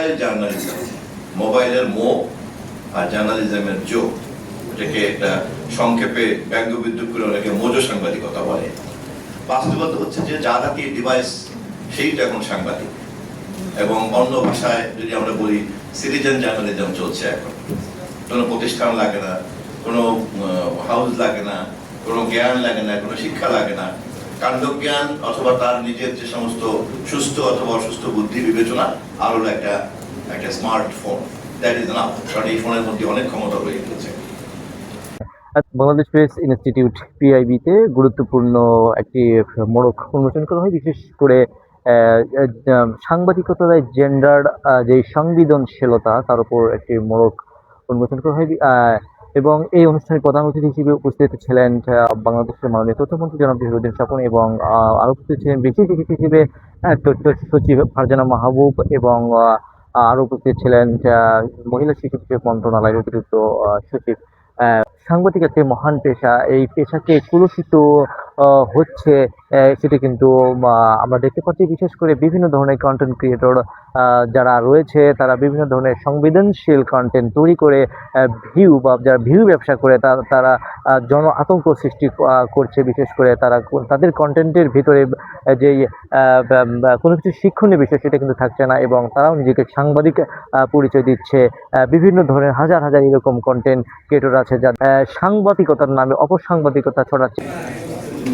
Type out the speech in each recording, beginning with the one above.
Mobile journalism, মোবাইলের মোহ আর জার্নালিজমের যোগ, এটাকে একটা সংক্ষেপে ব্যঙ্গবিদ্রুপ করে অনেকে মোজো সাংবাদিকতা বলে। বাস্তবতা হচ্ছে যে যার হাতে ডিভাইস সেইটা এখন সাংবাদিক, এবং অন্য ভাষায় যদি আমরা বলি সিটিজেন জার্নালিজম চলছে এখন। কোনো প্রতিষ্ঠান লাগে না, কোনো হাউস লাগে না, কোনো জ্ঞান লাগে না, কোনো শিক্ষা লাগে না, কাণ্ডজ্ঞান অথবা তার নিজের যে সমস্ত সুস্থ অথবা অসুস্থ বুদ্ধি বিবেচনা, আর হলো একটা স্মার্টফোন, দ্যাট ইজ নাফ। কারণ এই ফোনের মধ্যে অনেক ক্ষমতা রয়ে গেছে। বাংলাদেশ প্রেস ইনস্টিটিউট পিআইবিতে গুরুত্বপূর্ণ একটি মোড়ক উন্মোচন করা হয়, বিশেষ করে সাংবাদিকতায় জেন্ডার যে সংবেদনশীলতা তার উপর একটি মোড়ক উন্মোচন করা হয়। এবং এই অনুষ্ঠানে প্রধান অতিথি হিসেবে উপস্থিত ছিলেন বাংলাদেশের মাননীয় তথ্যমন্ত্রী জনাব জহিরুদ্দিন স্বপন, এবং আরও উপস্থিত ছিলেন বিশেষ অতিথি হিসেবে তথ্য সচিব ফারজানা মাহবুব, এবং আরও উপস্থিত ছিলেন মহিলা শিশু বিষয়ক মন্ত্রণালয়ের অতিরিক্ত সচিব। সাংবাদিক একটি মহান পেশা, এই পেশাকে কুলুষিত হচ্ছে সেটা কিন্তু আমরা দেখতে পাচ্ছি। বিশেষ করে বিভিন্ন ধরনের কন্টেন্ট ক্রিয়েটর যারা রয়েছে তারা বিভিন্ন ধরনের সংবেদনশীল কন্টেন্ট তৈরি করে ভিউ বা যারা ভিউ ব্যবসা করে তারা জন আতঙ্ক সৃষ্টি করছে। বিশেষ করে তারা তাদের কন্টেন্টের ভিতরে যেই কোনো কিছু শিক্ষণীয় বিষয় সেটা কিন্তু থাকছে না, এবং তারাও নিজেকে সাংবাদিক পরিচয় দিচ্ছে। বিভিন্ন ধরনের হাজার হাজার এরকম কন্টেন্ট ক্রিয়েটর আছে যারা সাংবাদিকতার নামে অপসাংবাদিকতা ছড়াচ্ছে।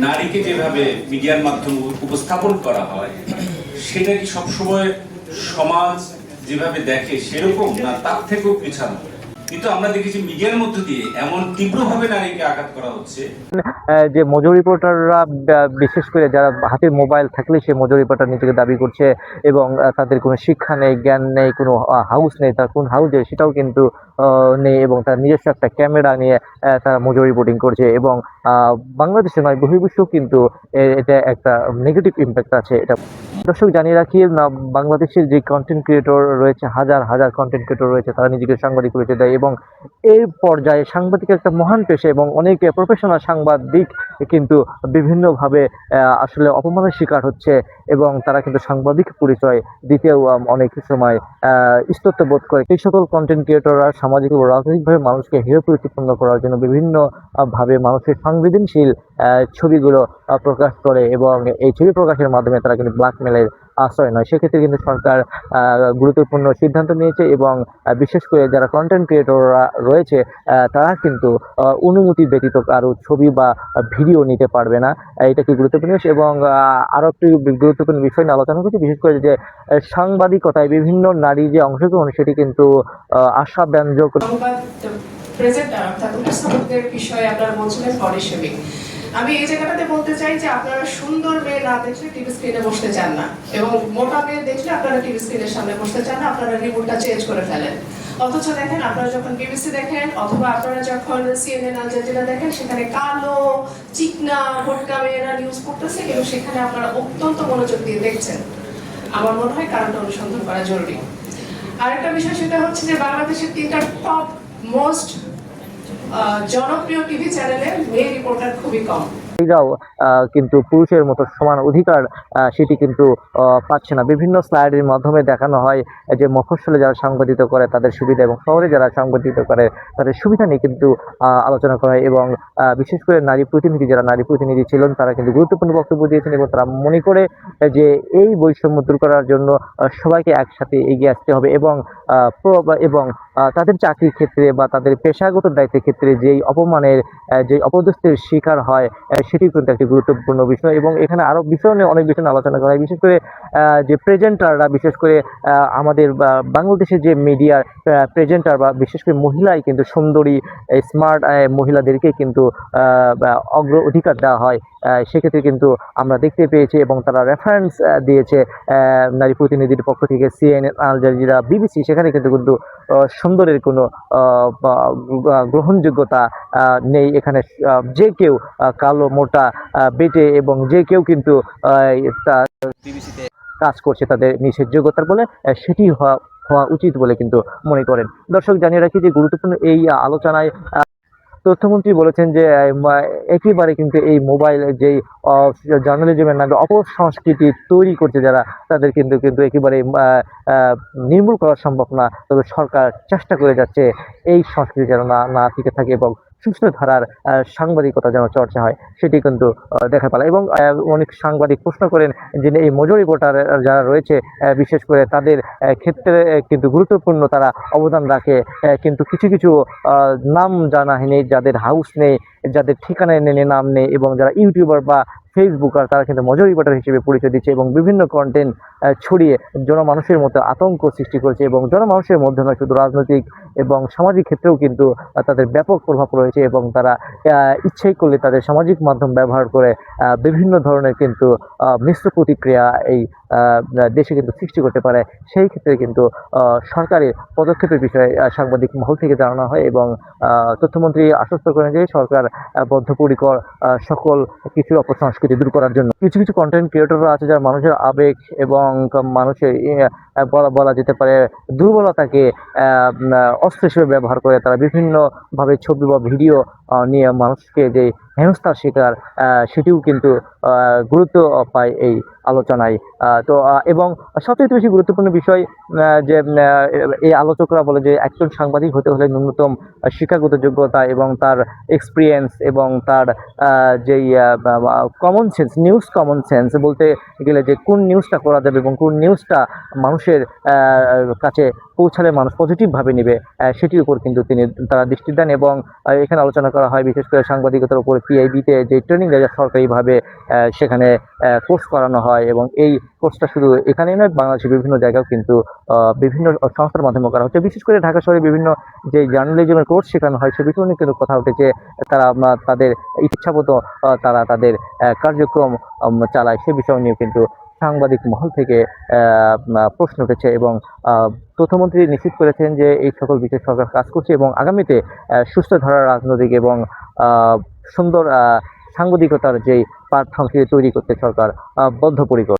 নারীকে যেভাবে মিডিয়ার মাধ্যমে উপস্থাপন করা হয় সেটা কি সবসময় সমাজ যেভাবে দেখে সেরকম না, তার থেকেও পিছানো? কিন্তু আমরা দেখেছি মিডিয়ার মধ্য দিয়ে এমন তীব্রভাবে নারীকে আঘাত করা হচ্ছে যে মজুর রিপোর্টাররা বিশেষ করে যারা হাতে মোবাইল থাকলে সে মজুর রিপোর্টার নিজেকে দাবি করছে, এবং তাদের কোনো শিক্ষা নেই, জ্ঞান নেই, কোনো হাউস নেই, তার কোন হাউসে সেটাও কিন্তু নেই, এবং তার নিজস্ব একটা ক্যামেরা নিয়ে তারা মজুর রিপোর্টিং করছে। এবং বাংলাদেশে নয় বহির্বিশ্বেও কিন্তু এটা একটা নেগেটিভ ইম্প্যাক্ট আছে। এটা দর্শক জানিয়ে রাখি, বাংলাদেশের যে কন্টেন্ট ক্রিয়েটর রয়েছে, হাজার হাজার কন্টেন্ট ক্রিয়েটর রয়েছে, তারা নিজেকে সাংবাদিক পরিচয় দেয়, এবং এই পর্যায়ে সাংবাদিক একটা মহান পেশা, এবং অনেক প্রফেশনাল সাংবাদিক কিন্তু বিভিন্নভাবে আসলে অপমানের শিকার হচ্ছে, এবং তারা কিন্তু সাংবাদিক পরিচয় দিতেও অনেক সময় ইস্তত্ব বোধ করে। এই সকল কন্টেন্ট ক্রিয়েটররা সামাজিক ও রাজনৈতিকভাবে মানুষকে হেয় প্রতিপন্ন করার জন্য বিভিন্ন ভাবে মানুষের সংবেদনশীল ছবিগুলো প্রকাশ করে, এবং এই ছবি প্রকাশের মাধ্যমে তারা কিন্তু ব্ল্যাকমেলের আশ্রয় নয়। সেক্ষেত্রে কিন্তু সরকার গুরুত্বপূর্ণ সিদ্ধান্ত নিয়েছে, এবং বিশেষ করে যারা কন্টেন্ট ক্রিয়েটররা রয়েছে তারা কিন্তু অনুমতি ব্যতীত কারো ছবি বা ভিডিও নিতে পারবে না। এটা কি গুরুত্বপূর্ণ? এবং আরও একটি গুরুত্বপূর্ণ বিষয় নিয়ে আলোচনা করছি, বিশেষ করে যে সাংবাদিকতায় বিভিন্ন নারী যে অংশগ্রহণ সেটি কিন্তু আশাব্যঞ্জক। বিষয়ে আপনারা বলছিলেন বডি শেমিং। আমি এই জায়গাটাতে বলতে চাই যে আপনারা সুন্দর মেয়ে না দেখলে টিভি স্ক্রিনে বসতে চান না, এবং মোটা মেয়ে দেখলে আপনারা টিভি স্ক্রিনের সামনে বসতে চান না, আপনারা রিমোটটা চেঞ্জ করে ফেলেন। অথচ দেখেন আপনারা যখন বিবিসি দেখেন অথবা আপনারা যখন সিএনএন, আল জাজিরা দেখেন, সেখানে কালো চিকনা ভোটকা মেয়েরা নিউজ করতেছে, কিন্তু সেখানে আপনারা অত্যন্ত মনোযোগ দিয়ে দেখছেন। আমার মনে হয় কারণটা অনুসন্ধান করা জরুরি। আরেকটা বিষয় সেটা হচ্ছে যে বাংলাদেশের 3টা টপ মোস্ট জনপ্রিয় টিভি চ্যানেলে মেয়ে রিপোর্টার খুবই কম। নারীরাও কিন্তু পুরুষের মতো সমান অধিকার সেটি কিন্তু পাচ্ছে না। বিভিন্ন স্লাইডের মাধ্যমে দেখানো হয় যে মফস্বলে যারা সাংবাদিকতা করে তাদের সুবিধা, এবং শহরে যারা সাংবাদিকতা করে তাদের সুবিধা নিয়ে কিন্তু আলোচনা করা হয়। এবং বিশেষ করে নারী প্রতিনিধি, যারা নারী প্রতিনিধি ছিলেন তারা কিন্তু গুরুত্বপূর্ণ বক্তব্য দিয়েছেন, এবং তারা মনে করে যে এই বৈষম্য দূর করার জন্য সবাইকে একসাথে এগিয়ে আসতে হবে, এবং তাদের চাকরির ক্ষেত্রে বা তাদের পেশাগত দায়িত্বের ক্ষেত্রে যেই অপমানের, যে অপদস্থের শিকার হয় সেটি কিন্তু একটি গুরুত্বপূর্ণ বিষয়। এবং এখানে আরও বিষয় নিয়ে অনেক বিষয় আলোচনা করা হয়, বিশেষ করে যে প্রেজেন্টাররা, বিশেষ করে আমাদের বাংলাদেশের যে মিডিয়ার প্রেজেন্টার বা বিশেষ করে মহিলাই কিন্তু সুন্দরী স্মার্ট মহিলাদেরকে কিন্তু অগ্রাধিকার দেওয়া হয়। সেক্ষেত্রে কিন্তু আমরা দেখতে পেয়েছি, এবং তারা রেফারেন্স দিয়েছে নারী প্রতিনিধির পক্ষ থেকে সিএনএন, আল জাজিরা, বিবিসি, সেখানে কিন্তু সুন্দরের কোনো গ্রহণযোগ্যতা নেই। এখানে যে কেউ কালো, মোটা, বেটে এবং যে কেউ কিন্তু বিবিসিতে কাজ করছে তাদের নিষেধ যোগ্যতার বলে সেটি হওয়া উচিত বলে কিন্তু মনে করেন। দর্শক জানিয়ে রাখি যে গুরুত্বপূর্ণ এই আলোচনায় তথ্যমন্ত্রী বলেছেন যে একেবারে কিন্তু এই মোবাইল যেই জার্নালিজমের নামে অপসংস্কৃতি তৈরি করছে যারা, তাদের কিন্তু কিন্তু একেবারে নির্মূল করা সম্ভব না। তবে সরকার চেষ্টা করে যাচ্ছে এই সংস্কৃতি যেন না টিকে থাকে এবং সুস্থ ধারার সাংবাদিকতা যেন চর্চা হয়, সেটি কিন্তু দেখা পেল। এবং অনেক সাংবাদিক প্রশ্ন করেন যে এই মজুরি রিপোর্টার যারা রয়েছে বিশেষ করে তাদের ক্ষেত্রে কিন্তু গুরুত্বপূর্ণ তারা অবদান রাখে, কিন্তু কিছু কিছু নাম জানা নেই, যাদের হাউস নেই, যাদের ঠিকানা নেই, নাম নেই, এবং যারা ইউটিউবার বা ফেসবুকার তারা কিন্তু মজুরি রিপোর্টার হিসেবে পরিচয় দিচ্ছে এবং বিভিন্ন কন্টেন্ট ছড়িয়ে জনমানুষের মধ্যে আতঙ্ক সৃষ্টি করেছে। এবং জনমানুষের মধ্যে নয়, শুধু রাজনৈতিক এবং সামাজিক ক্ষেত্রেও কিন্তু তাদের ব্যাপক প্রভাব রয়েছে এবং তারা ইচ্ছেই করলে তাদের সামাজিক মাধ্যম ব্যবহার করে বিভিন্ন ধরনের কিন্তু মিশ্র প্রতিক্রিয়া এই দেশে কিন্তু সৃষ্টি করতে পারে। সেই ক্ষেত্রে কিন্তু সরকারের পদক্ষেপের বিষয়ে সাংবাদিক মহল থেকে জানানো হয় এবং তথ্যমন্ত্রী আশ্বস্ত করেন যে সরকার বদ্ধপরিকর সকল কিছু অপসংস্কৃতি দূর করার জন্য। কিছু কিছু কন্টেন্ট ক্রিয়েটররা আছে যারা মানুষের আবেগ এবং মানুষের বলা যেতে পারে দুর্বলতাকে অস্ত্র হিসেবে ব্যবহার করে তারা বিভিন্নভাবে ছবি বা ভিডিও নিয়ে মানুষকে যে হেনস্থার শিকার, সেটিও কিন্তু গুরুত্ব পায় এই আলোচনায়। তো এবং সবচেয়ে বেশি গুরুত্বপূর্ণ বিষয় যে এই আলোচকরা বলে যে একজন সাংবাদিক হতে হলে ন্যূনতম শিক্ষাগত যোগ্যতা এবং তার এক্সপিরিয়েন্স এবং তার যেই common sense, news common sense বলতে গেলে যে কোন নিউজটা করা যাবে এবং কোন নিউজটা মানুষের কাছে পৌঁছালে মানুষ পজিটিভভাবে নেবে, সেটির উপর কিন্তু তারা দৃষ্টি দেন। এবং এখানে আলোচনা করা হয় বিশেষ করে সাংবাদিকতার উপর পিআইবিতে যে ট্রেনিং দেওয়া যায় সরকারিভাবে, সেখানে কোর্স করানো হয় এবং এই কোর্সটা শুধু এখানেই নয়, বাংলাদেশের বিভিন্ন জায়গাও কিন্তু বিভিন্ন সংস্থার মাধ্যমে করা হচ্ছে। বিশেষ করে ঢাকা শহরে বিভিন্ন যে জার্নালিজমের কোর্স শেখানো হয় সে বিষয়ে কিন্তু কথা উঠেছে, তারা তাদের ইচ্ছামতো তারা তাদের কার্যক্রম চালায়, সে বিষয় নিয়েও কিন্তু সাংবাদিক মহল থেকে প্রশ্ন উঠেছে। এবং তথ্যমন্ত্রী নিশ্চিত করেছেন যে এই সকল বিষয়ে সরকার কাজ করছে এবং আগামীতে সুস্থ ধারার রাজনৈতিক এবং সুন্দর সাংবাদিকতার যেই প্ল্যাটফর্ম তৈরি করতে সরকার বদ্ধপরিকর।